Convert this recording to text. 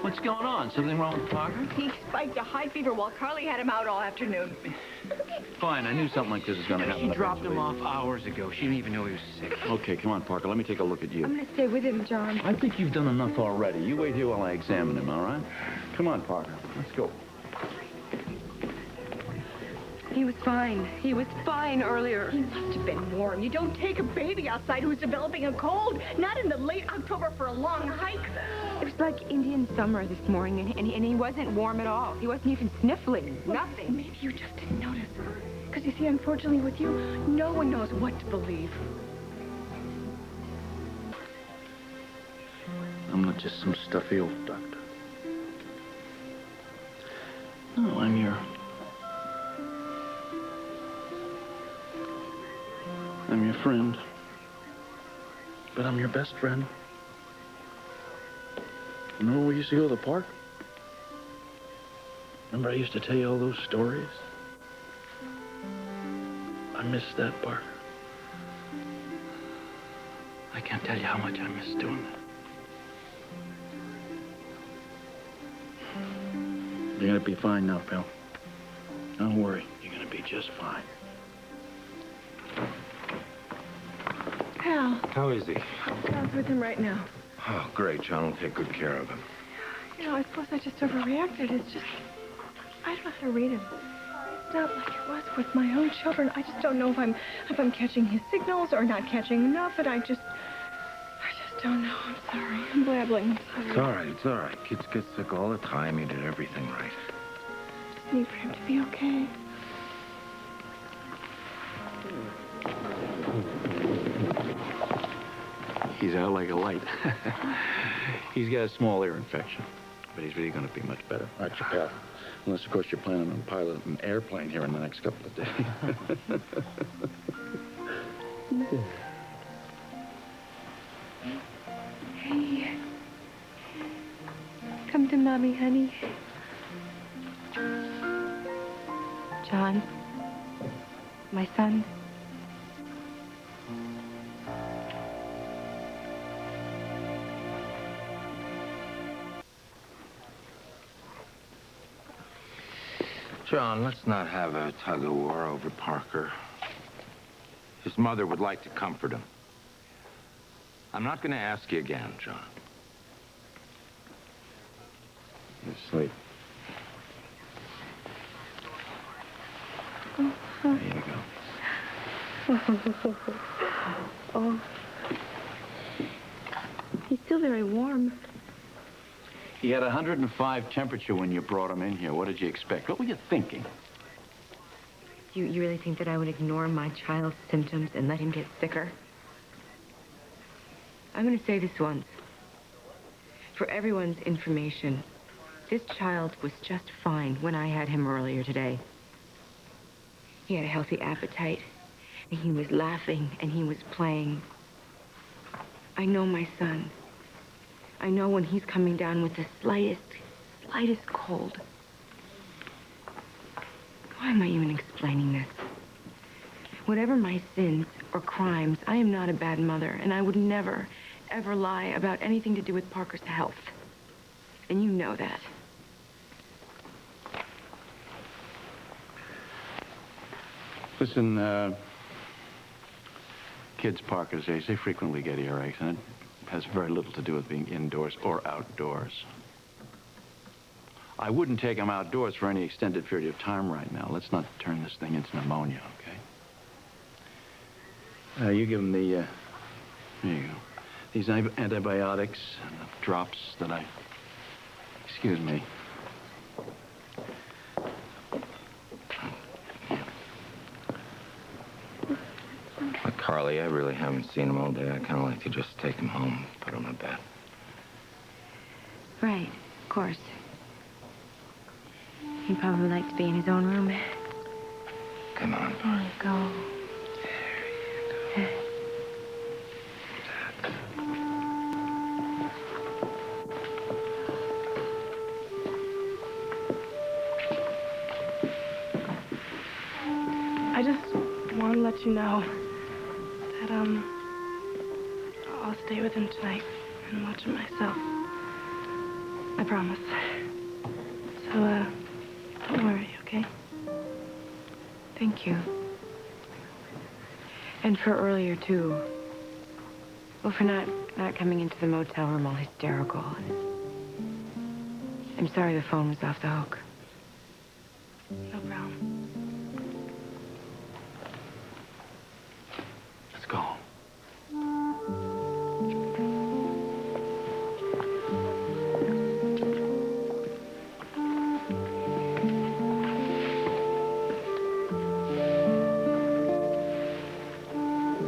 What's going on? Something wrong with Parker? He spiked a high fever while Carly had him out all afternoon. Fine, I knew something like this was going to happen. She dropped him off hours ago. She didn't even know he was sick. Okay, come on, Parker. Let me take a look at you. I'm going to stay with him, John. I think you've done enough already. You wait here while I examine him, all right? Come on, Parker. Let's go. He was fine. He was fine earlier. He must have been warm. You don't take a baby outside who's developing a cold. Not in the late October for a long hike. It was like Indian summer this morning, and he wasn't warm at all. He wasn't even sniffling. Nothing. Maybe you just didn't notice. Because you see, unfortunately with you, no one knows what to believe. I'm not just some stuffy old doctor. No, I'm your friend. But I'm your best friend. Remember we used to go to the park? Remember I used to tell you all those stories? I miss that, Parker. I can't tell you how much I miss doing that. You're gonna be fine now, pal. Don't worry, you're gonna be just fine. Hal. How is he? John's with him right now. Oh, great. John will take good care of him. You know, I suppose I just overreacted. It's just, I don't know how to read him. It's not like it was with my own children. I just don't know if I'm catching his signals or not catching enough, and I just don't know. I'm sorry. I'm blabbling. I'm sorry. It's all right. It's all right. Kids get sick all the time. You did everything right. I just need for him to be okay. He's out like a light. He's got a small ear infection, but he's really going to be much better. Aren't you, pal? Unless, of course, you're planning on piloting an airplane here in the next couple of days. Hey. Come to Mommy, honey. John. My son. John, let's not have a tug-of-war over Parker. His mother would like to comfort him. I'm not going to ask you again, John. You're asleep. There you go. Oh. He's still very warm. He had 105 temperature when you brought him in here. What did you expect? What were you thinking? You really think that I would ignore my child's symptoms and let him get sicker? I'm going to say this once. For everyone's information, this child was just fine when I had him earlier today. He had a healthy appetite, and he was laughing, and he was playing. I know my son. I know when he's coming down with the slightest cold. Why am I even explaining this? Whatever my sins or crimes, I am not a bad mother, and I would never, ever lie about anything to do with Parker's health. And you know that. Listen, kids Parker's age, they frequently get earaches, and it has very little to do with being indoors or outdoors. I wouldn't take them outdoors for any extended period of time right now. Let's not turn this thing into pneumonia, okay? You give them the, here you go. These antibiotics and the drops that I, excuse me. Look, Carly, I really haven't seen him all day. I kind of like to just take him home, put him in bed. Right, of course. He'd probably like to be in his own room. Come on. There you go. There you go. I just want to let you know that, I'll stay with him tonight and watch him myself. I promise. So, don't worry, okay? Thank you. And for earlier, too. Well, for not coming into the motel room all hysterical. I'm sorry the phone was off the hook. No problem.